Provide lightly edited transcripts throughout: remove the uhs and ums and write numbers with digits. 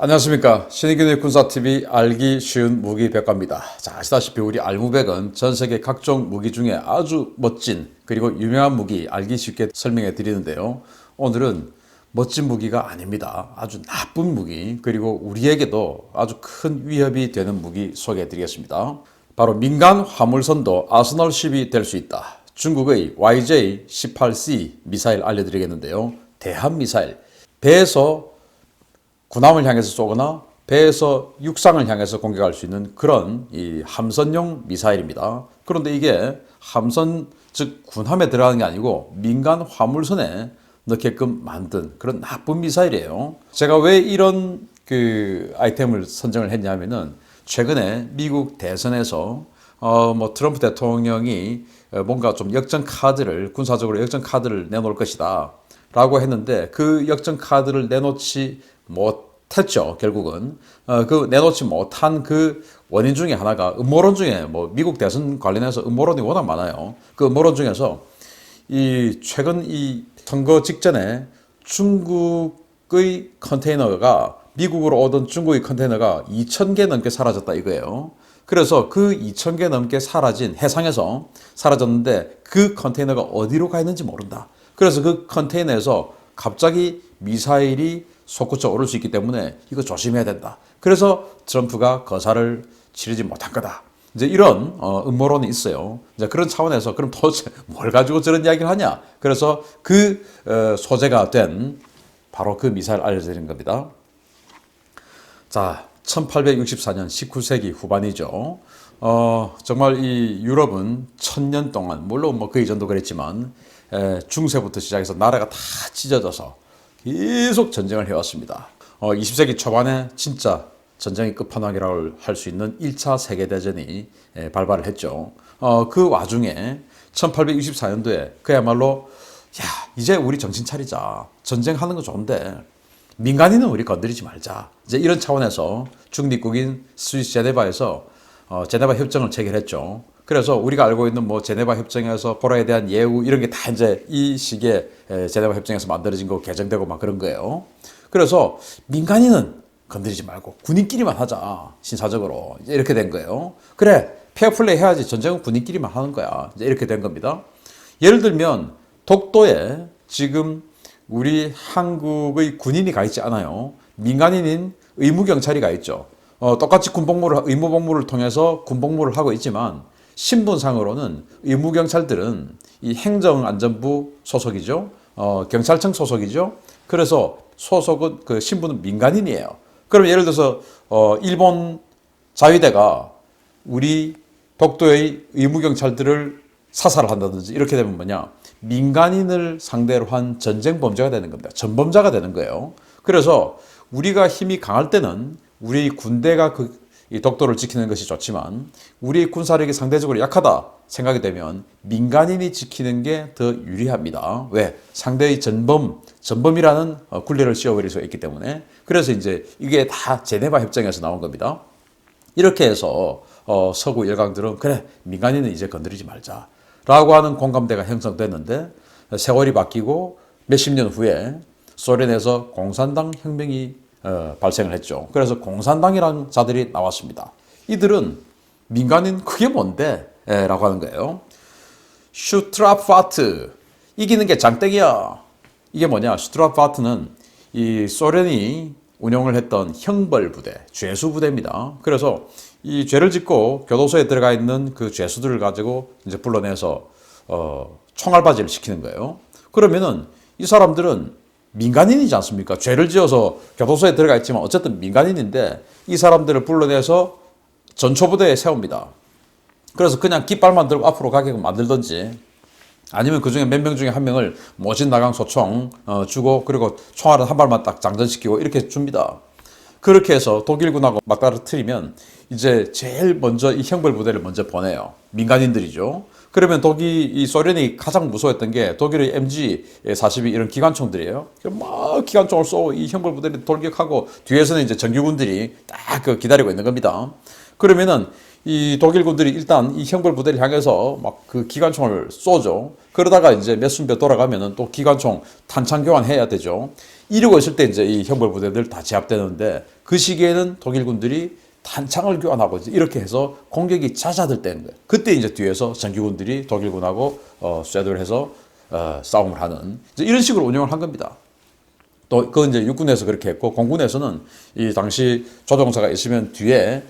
안녕하십니까. 신의균의 군사TV 알기 쉬운 무기백과입니다. 자, 아시다시피 우리 알무백은 전 세계 각종 무기 중에 아주 멋진 그리고 유명한 무기 알기 쉽게 설명해 드리는데요. 오늘은 멋진 무기가 아닙니다. 아주 나쁜 무기, 그리고 우리에게도 아주 큰 위협이 되는 무기 소개해 드리겠습니다. 바로 민간 화물선도 아스널십이 될 수 있다. 중국의 YJ-18C 미사일 알려드리겠는데요. 대한미사일, 배에서 군함을 향해서 쏘거나 배에서 육상을 향해서 공격할 수 있는 그런 이 함선용 미사일입니다. 그런데 이게 함선, 즉 군함에 들어가는 게 아니고 민간 화물선에 넣게끔 만든 그런 나쁜 미사일이에요. 제가 왜 이런 아이템을 선정을 했냐면은 최근에 미국 대선에서 트럼프 대통령이 뭔가 좀 역전 카드를, 군사적으로 역전 카드를 내놓을 것이다 라고 했는데, 그 역전 카드를 내놓지 못했죠. 결국은 그 내놓지 못한 그 원인 중에 하나가, 음모론 중에 미국 대선 관련해서 음모론이 워낙 많아요. 그 음모론 중에서 이 최근 이 선거 직전에 중국의 컨테이너가, 미국으로 오던 중국의 컨테이너가 2,000개 넘게 사라졌다 이거예요. 그래서 그 2,000개 넘게 사라진, 해상에서 사라졌는데 그 컨테이너가 어디로 가 있는지 모른다. 그래서 그 컨테이너에서 갑자기 미사일이 솟구쳐 오를 수 있기 때문에 이거 조심해야 된다. 그래서 트럼프가 거사를 치르지 못한 거다. 이제 이런 음모론이 있어요. 이제 그런 차원에서 그럼 도대체 뭘 가지고 저런 이야기를 하냐? 그래서 그 소재가 된 바로 그 미사일 알려드리는 겁니다. 자, 1864년 19세기 후반이죠. 정말 이 유럽은 1000년 동안, 물론 그 이전도 그랬지만 중세부터 시작해서 나라가 다 찢어져서 계속 전쟁을 해왔습니다. 20세기 초반에 진짜 전쟁의 끝판왕이라고 할 수 있는 1차 세계대전이 발발을 했죠. 그 와중에 1864년도에 그야말로 이제 우리 정신 차리자. 전쟁하는 거 좋은데 민간인은 우리 건드리지 말자. 이제 이런 차원에서 중립국인 스위스 제네바에서 제네바 협정을 체결했죠. 그래서 우리가 알고 있는 제네바 협정에서 포로에 대한 예우 이런 게 다 이제 이 시기에 제네바 협정에서 만들어진 거, 개정되고 막 그런 거예요. 그래서 민간인은 건드리지 말고 군인끼리만 하자. 신사적으로 이제 이렇게 된 거예요. 그래, 페어플레이 해야지. 전쟁은 군인끼리만 하는 거야. 이제 이렇게 된 겁니다. 예를 들면 독도에 지금 우리 한국의 군인이 가 있지 않아요. 민간인인 의무경찰이 가 있죠. 똑같이 의무복무를 통해서 군복무를 하고 있지만 신분상으로는 의무경찰들은 이 행정안전부 소속이죠. 경찰청 소속이죠. 그래서 소속은, 그 신분은 민간인이에요. 그럼 예를 들어서 일본 자위대가 우리 독도의 의무경찰들을 사살을 한다든지 이렇게 되면 뭐냐, 민간인을 상대로 한 전쟁 범죄가 되는 겁니다. 전범자가 되는 거예요. 그래서 우리가 힘이 강할 때는 우리 군대가 이 독도를 지키는 것이 좋지만, 우리 군사력이 상대적으로 약하다 생각이 되면 민간인이 지키는 게 더 유리합니다. 왜? 상대의 전범이라는 굴레를 씌워버릴 수가 있기 때문에. 그래서 이제 이게 다 제네바 협정에서 나온 겁니다. 이렇게 해서 서구 열강들은 그래, 민간인은 이제 건드리지 말자 라고 하는 공감대가 형성됐는데, 세월이 바뀌고 몇십 년 후에 소련에서 공산당 혁명이 발생을 했죠. 그래서 공산당이라는 자들이 나왔습니다. 이들은 민간인 그게 뭔데? 라고 하는 거예요. 슈트라파트, 이기는 게 장땡이야. 이게 뭐냐? 슈트라파트는 이 소련이 운영을 했던 형벌부대, 죄수부대입니다. 그래서 이 죄를 짓고 교도소에 들어가 있는 그 죄수들을 가지고 이제 불러내서 총알바지를 시키는 거예요. 그러면은 이 사람들은 민간인이지 않습니까? 죄를 지어서 교도소에 들어가 있지만 어쨌든 민간인인데 이 사람들을 불러내서 전초부대에 세웁니다. 그래서 그냥 깃발만 들고 앞으로 가게끔 만들든지, 아니면 그 중에 몇 명 중에 한 명을 모진 나강 소총 주고, 그리고 총알은 한 발만 딱 장전시키고 이렇게 줍니다. 그렇게 해서 독일군하고 맞다르트리면 이제 제일 먼저 이 형벌부대를 먼저 보내요. 민간인들이죠. 그러면 이 소련이 가장 무서워했던 게 독일의 MG42 이런 기관총들이에요. 막 기관총을 쏘고 이 형벌부대를 돌격하고 뒤에서는 이제 정규군들이 딱 기다리고 있는 겁니다. 그러면은 이 독일군들이 일단 이 형벌 부대를 향해서 막 그 기관총을 쏘죠. 그러다가 이제 몇 순 배 돌아가면은 또 기관총 탄창 교환해야 되죠. 이러고 있을 때 이제 이 형벌 부대들 다 제압되는데 그 시기에는 독일군들이 탄창을 교환하고 이렇게 해서 공격이 잦아들 때인 거예요. 그때 이제 뒤에서 정규군들이 독일군하고 쇄도를 해서 싸움을 하는 이런 식으로 운영을 한 겁니다. 또 그건 이제 육군에서 그렇게 했고 공군에서는 이 당시 조종사가 있으면 뒤에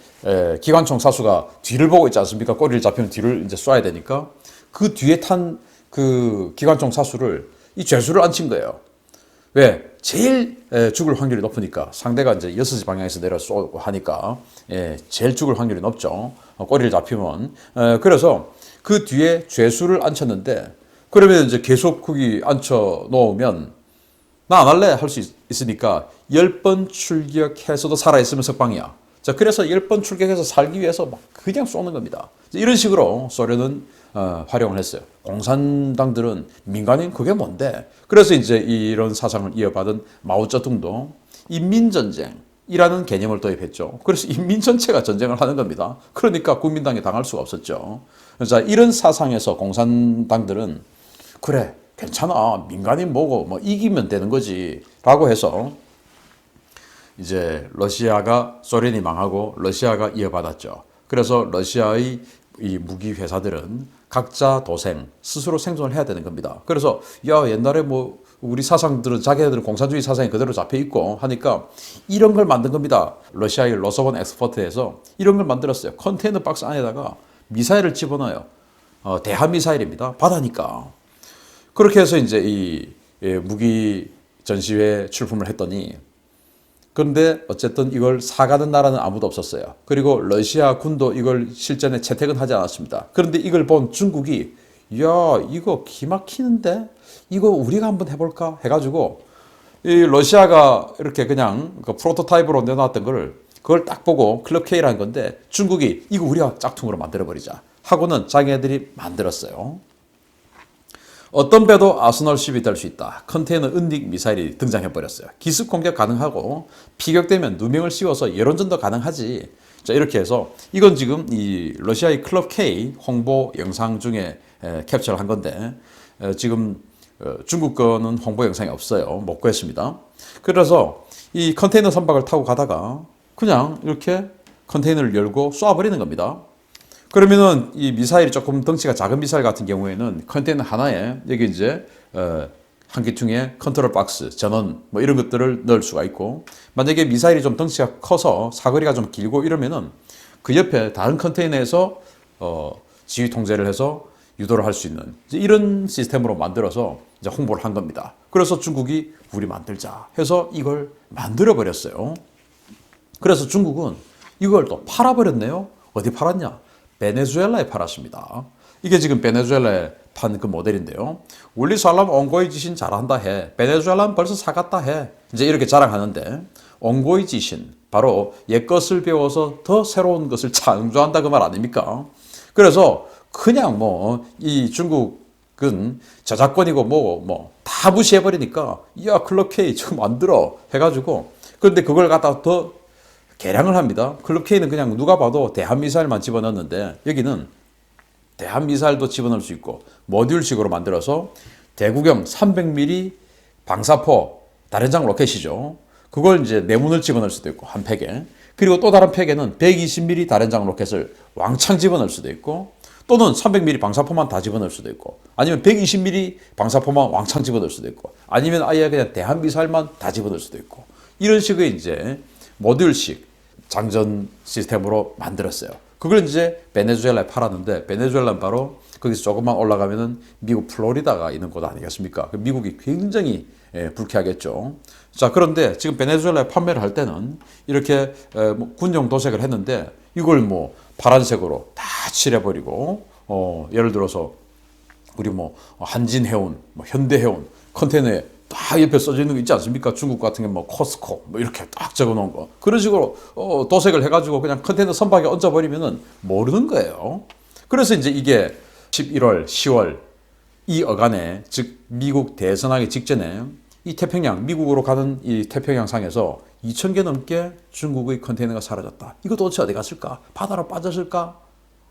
기관총 사수가 뒤를 보고 있지 않습니까? 꼬리를 잡히면 뒤를 이제 쏴야 되니까 그 뒤에 탄 그 기관총 사수를 이 죄수를 앉힌 거예요. 왜? 제일 죽을 확률이 높으니까 상대가 이제 6시 방향에서 내려 쏘고 하니까 제일 죽을 확률이 높죠. 꼬리를 잡히면 그래서 그 뒤에 죄수를 앉혔는데 그러면 이제 계속 거기 앉혀 놓으면 나 안 할래 할 수 있으니까 10번 출격해서도 살아있으면 석방이야. 자, 그래서 10번 출격해서 살기 위해서 막 그냥 쏘는 겁니다. 이런 식으로 소련은 활용을 했어요. 공산당들은 민간인 그게 뭔데? 그래서 이제 이런 사상을 이어받은 마오쩌둥도 인민전쟁이라는 개념을 도입했죠. 그래서 인민 전체가 전쟁을 하는 겁니다. 그러니까 국민당이 당할 수가 없었죠. 자, 이런 사상에서 공산당들은 그래, 괜찮아. 민간인 뭐고 뭐 이기면 되는 거지. 라고 해서 이제 러시아가 소련이 망하고 러시아가 이어받았죠. 그래서 러시아의 이 무기 회사들은 각자 도생, 스스로 생존을 해야 되는 겁니다. 그래서 야, 옛날에 뭐 우리 사상들은 자기네들은 공산주의 사상이 그대로 잡혀 있고 하니까 이런 걸 만든 겁니다. 러시아의 로소본 엑스퍼트에서 이런 걸 만들었어요. 컨테이너 박스 안에다가 미사일을 집어넣어요. 대한 미사일입니다. 바다니까. 그렇게 해서 이제 이 무기 전시회 출품을 했더니 그런데 어쨌든 이걸 사가는 나라는 아무도 없었어요. 그리고 러시아 군도 이걸 실전에 채택은 하지 않았습니다. 그런데 이걸 본 중국이 야, 이거 기막히는데 이거 우리가 한번 해볼까 해가지고 이 러시아가 이렇게 그냥 그 프로토타입으로 내놨던 걸 그걸 딱 보고 클럽 K라는 건데 중국이 이거 우리가 짝퉁으로 만들어버리자 하고는 자기네들이 만들었어요. 어떤 배도 아스널십이 될 수 있다. 컨테이너 은닉 미사일이 등장해버렸어요. 기습 공격 가능하고 피격되면 누명을 씌워서 여론전도 가능하지. 자, 이렇게 해서 이건 지금 이 러시아의 클럽 K 홍보 영상 중에 캡처를 한 건데 지금 중국 거는 홍보 영상이 없어요. 못 구했습니다. 그래서 이 컨테이너 선박을 타고 가다가 그냥 이렇게 컨테이너를 열고 쏴버리는 겁니다. 그러면은 이 미사일이 조금 덩치가 작은 미사일 같은 경우에는 컨테이너 하나에 여기 이제 한 기퉁에 컨트롤 박스, 전원 뭐 이런 것들을 넣을 수가 있고 만약에 미사일이 좀 덩치가 커서 사거리가 좀 길고 이러면은 그 옆에 다른 컨테이너에서 지휘 통제를 해서 유도를 할 수 있는 이런 시스템으로 만들어서 이제 홍보를 한 겁니다. 그래서 중국이 우리 만들자 해서 이걸 만들어 버렸어요. 그래서 중국은 이걸 또 팔아버렸네요. 어디 팔았냐? 베네수엘라에 팔았습니다. 이게 지금 베네수엘라에 판 그 모델인데요. 원리 살람 옹고이 지신 잘한다 해. 베네수엘라는 벌써 사갔다 해. 이제 이렇게 자랑하는데 옹고이 지신 바로 옛 것을 배워서 더 새로운 것을 창조한다 그 말 아닙니까? 그래서 그냥 뭐 이 중국은 저작권이고 뭐 다 무시해버리니까 야 클럽 K 지금 만들어 해가지고 그런데 그걸 갖다가 더 개량을 합니다. 클럽 K는 그냥 누가 봐도 대한미사일만 집어넣었는데 여기는 대한미사일도 집어넣을 수 있고 모듈식으로 만들어서 대구경 300mm 방사포 다련장 로켓이죠. 그걸 이제 내문을 집어넣을 수도 있고 한 팩에 그리고 또 다른 팩에는 120mm 다련장 로켓을 왕창 집어넣을 수도 있고 또는 300mm 방사포만 다 집어넣을 수도 있고 아니면 120mm 방사포만 왕창 집어넣을 수도 있고 아니면 아예 그냥 대한미사일만 다 집어넣을 수도 있고 이런 식의 이제 모듈식 장전 시스템으로 만들었어요. 그걸 이제 베네수엘라에 팔았는데 베네수엘라는 바로 거기서 조금만 올라가면은 미국 플로리다가 있는 곳 아니겠습니까? 미국이 굉장히 불쾌하겠죠. 자, 그런데 지금 베네수엘라에 판매를 할 때는 이렇게 군용 도색을 했는데 이걸 뭐 파란색으로 다 칠해버리고 예를 들어서 우리 뭐 한진해운, 뭐 현대해운 컨테이너에 딱 옆에 써져 있는 거 있지 않습니까? 중국 같은 게 뭐 코스코 뭐 이렇게 딱 적어 놓은 거. 그런 식으로 도색을 해가지고 그냥 컨테이너 선박에 얹어버리면은 모르는 거예요. 그래서 이제 이게 11월, 10월 이 어간에 즉 미국 대선하기 직전에 이 태평양, 미국으로 가는 이 태평양 상에서 2,000개 넘게 중국의 컨테이너가 사라졌다. 이거 도대체 어디 갔을까? 바다로 빠졌을까?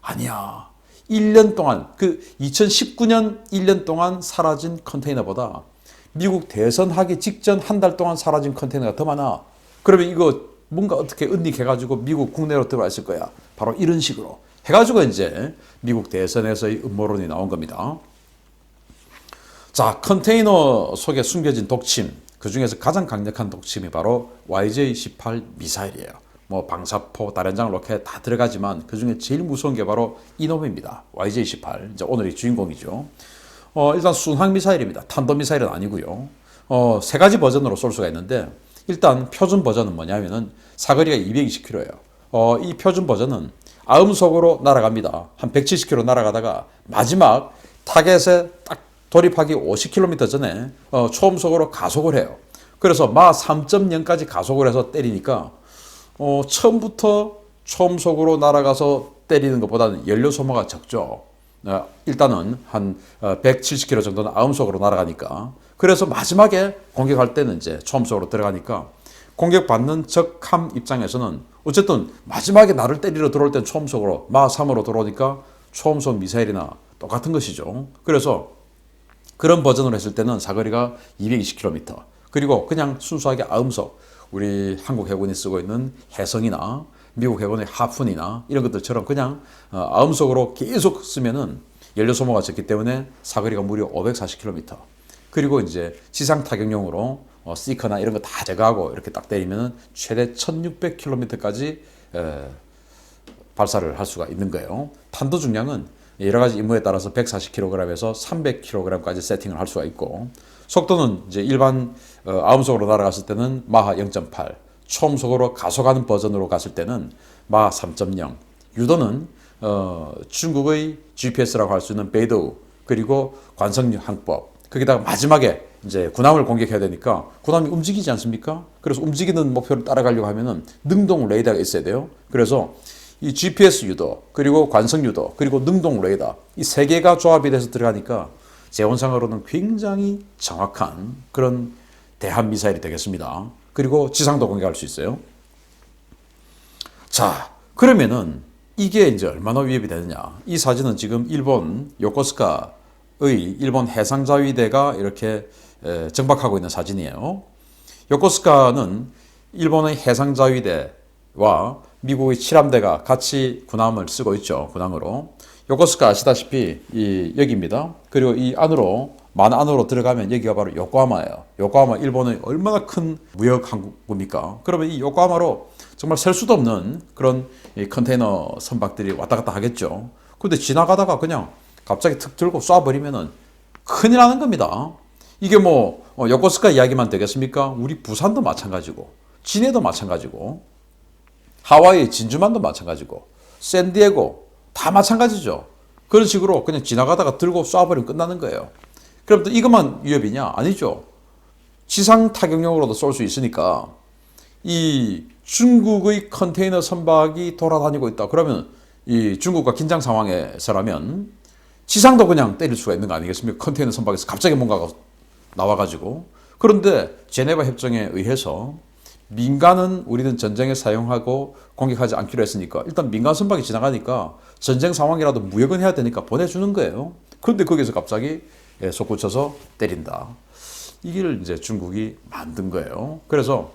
아니야. 1년 동안, 그 2019년 1년 동안 사라진 컨테이너보다 미국 대선하기 직전 한 달 동안 사라진 컨테이너가 더 많아. 그러면 이거 뭔가 어떻게 은닉해가지고 미국 국내로 들어와 있을 거야. 바로 이런 식으로 해가지고 이제 미국 대선에서의 음모론이 나온 겁니다. 자, 컨테이너 속에 숨겨진 독침. 그 중에서 가장 강력한 독침이 바로 YJ-18 미사일이에요. 뭐 방사포, 다련장 로켓 다 들어가지만 그 중에 제일 무서운 게 바로 이놈입니다. YJ-18. 이제 오늘의 주인공이죠. 일단 순항 미사일입니다. 탄도 미사일은 아니고요. 세 가지 버전으로 쏠 수가 있는데 일단 표준 버전은 뭐냐면은 사거리가 220km예요. 이 표준 버전은 아음속으로 날아갑니다. 한 170km 날아가다가 마지막 타겟에 딱 돌입하기 50km 전에 초음속으로 가속을 해요. 그래서 마 3.0까지 가속을 해서 때리니까 처음부터 초음속으로 날아가서 때리는 것보다는 연료 소모가 적죠. 일단은 한 170km 정도는 아음속으로 날아가니까. 그래서 마지막에 공격할 때는 이제 초음속으로 들어가니까 공격받는 적함 입장에서는 어쨌든 마지막에 나를 때리러 들어올 땐 초음속으로 마 3으로 들어오니까 초음속 미사일이나 똑같은 것이죠. 그래서 그런 버전으로 했을 때는 사거리가 220km. 그리고 그냥 순수하게 아음속, 우리 한국 해군이 쓰고 있는 해성이나 미국 해군의 하푼이나 이런 것들처럼 그냥 아음속으로 계속 쓰면은 연료 소모가 적기 때문에 사거리가 무려 540km. 그리고 이제 지상 타격용으로 시커나 이런 거 다 제거하고 이렇게 딱 때리면은 최대 1600km까지 발사를 할 수가 있는 거예요. 탄도 중량은 여러 가지 임무에 따라서 140kg에서 300kg까지 세팅을 할 수가 있고, 속도는 이제 일반 아음속으로 날아갔을 때는 마하 0.8, 초음속으로 가속하는 버전으로 갔을 때는 마하 3.0, 유도는 중국의 GPS라고 할 수 있는 베이도우, 그리고 관성 항법, 거기다가 마지막에 이제 군함을 공격해야 되니까 군함이 움직이지 않습니까? 그래서 움직이는 목표를 따라가려고 하면은 능동 레이더가 있어야 돼요. 그래서 이 GPS 유도, 그리고 관성 유도, 그리고 능동 레이더, 이 세 개가 조합이 돼서 들어가니까 재원상으로는 굉장히 정확한 그런 대함 미사일이 되겠습니다. 그리고 지상도 공격할 수 있어요. 자, 그러면은 이게 이제 얼마나 위협이 되느냐. 이 사진은 지금 일본 요코스카의 일본 해상자위대가 이렇게 정박하고 있는 사진이에요. 요코스카는 일본의 해상자위대와 미국의 7함대가 같이 군함을 쓰고 있죠. 군함으로. 요코스카 아시다시피 여기입니다. 그리고 이 안으로 만 안으로 들어가면 여기가 바로 요코하마예요. 요코하마 일본의 얼마나 큰 무역 항구입니까? 그러면 이 요코하마로 정말 셀 수도 없는 그런 컨테이너 선박들이 왔다 갔다 하겠죠. 근데 지나가다가 그냥 갑자기 툭 들고 쏴버리면은 큰일 나는 겁니다. 이게 뭐 요코스카 이야기만 되겠습니까? 우리 부산도 마찬가지고 진해도 마찬가지고 하와이 진주만도 마찬가지고 샌디에고 다 마찬가지죠. 그런 식으로 그냥 지나가다가 들고 쏴버리면 끝나는 거예요. 그럼 또 이것만 위협이냐? 아니죠. 지상 타격용으로도 쏠 수 있으니까 이 중국의 컨테이너 선박이 돌아다니고 있다. 그러면 이 중국과 긴장 상황에서라면 지상도 그냥 때릴 수가 있는 거 아니겠습니까? 컨테이너 선박에서 갑자기 뭔가가 나와가지고. 그런데 제네바 협정에 의해서 민간은 우리는 전쟁에 사용하고 공격하지 않기로 했으니까 일단 민간 선박이 지나가니까 전쟁 상황이라도 무역은 해야 되니까 보내주는 거예요. 그런데 거기서 갑자기 솟구쳐서 때린다. 이걸 이제 중국이 만든 거예요. 그래서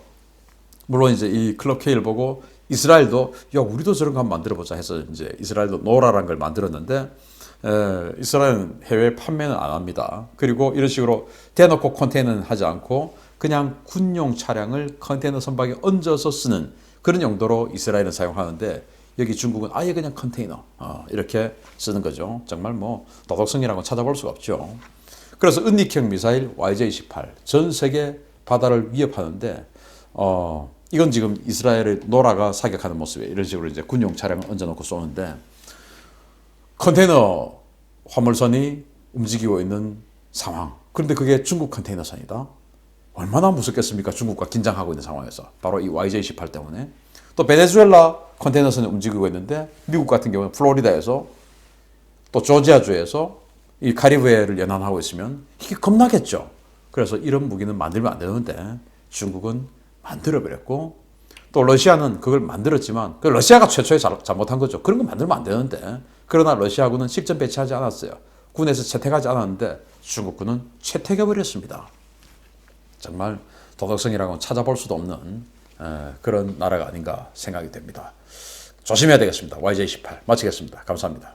물론 이제 이 클럽 K를 보고 이스라엘도 야 우리도 저런 거 한번 만들어보자 해서 이제 이스라엘도 노라라는 걸 만들었는데 이스라엘은 해외 판매는 안 합니다. 그리고 이런 식으로 대놓고 컨테이너는 하지 않고 그냥 군용 차량을 컨테이너 선박에 얹어서 쓰는 그런 용도로 이스라엘은 사용하는데 여기 중국은 아예 그냥 컨테이너 이렇게 쓰는 거죠. 정말 뭐 도덕성이라고 찾아볼 수가 없죠. 그래서 은닉형 미사일 YJ-18 전 세계 바다를 위협하는데 이건 지금 이스라엘의 노라가 사격하는 모습이에요. 이런 식으로 이제 군용 차량을 얹어놓고 쏘는데 컨테이너 화물선이 움직이고 있는 상황. 그런데 그게 중국 컨테이너선이다. 얼마나 무섭겠습니까? 중국과 긴장하고 있는 상황에서. 바로 이 YJ-18 때문에. 또 베네수엘라 컨테이너선이 움직이고 있는데 미국 같은 경우는 플로리다에서 또 조지아주에서 이 카리브해를 연안하고 있으면 이게 겁나겠죠. 그래서 이런 무기는 만들면 안 되는데 중국은 만들어버렸고 또 러시아는 그걸 만들었지만 그 러시아가 최초에 잘못한 거죠. 그런 거 만들면 안 되는데 그러나 러시아군은 식전 배치하지 않았어요. 군에서 채택하지 않았는데 중국군은 채택해버렸습니다. 정말 도덕성이라고는 찾아볼 수도 없는 그런 나라가 아닌가 생각이 됩니다. 조심해야 되겠습니다. YJ18 마치겠습니다. 감사합니다.